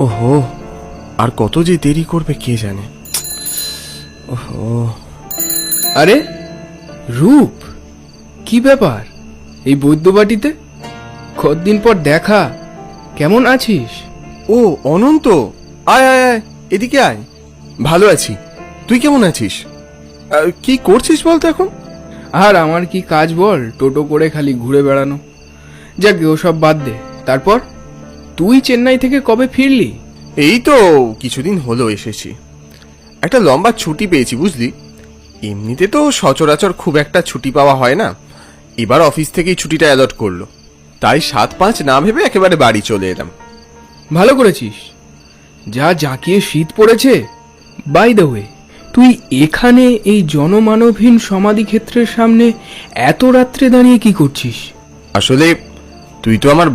ওহো, আর কত যে দেরি করবে কে জানে। ওহো, আরে রূপ, কি ব্যাপার এই বৈদ্যবাটিতে? কতদিন পর দেখা, কেমন আছিস? ও অনন্ত, আয় আয় আয়, এদিকে আয়। ভালো আছি, তুই কেমন আছিস? কি করছিস বলতো এখন? আর আমার কি কাজ বল, টোটো করে খালি ঘুরে বেড়ানো। যাক ওসব বাদ দে। তারপর তুই চেন্নাই থেকে কবে ফিরলি? এই তো কিছুদিন হলো এসেছি। একটা লম্বা ছুটি পেয়েছি বুঝলি। এমনিতে তো সচরাচর খুব একটা ছুটি পাওয়া হয় না, এবার অফিস থেকেই ছুটিটা অ্যালট করলো, তাই 7-5 না ভেবে একেবারে বাড়ি চলে এলাম। ভালো করেছিস, যা জাঁকিয়ে শীত পড়েছে। বাই দ্য ওয়ে, তুই এখানে এই জনমানবহীন সমাধি ক্ষেত্রের সামনে এত রাত্রে দাঁড়িয়ে কি করছিস? আসলে তুই তো আমার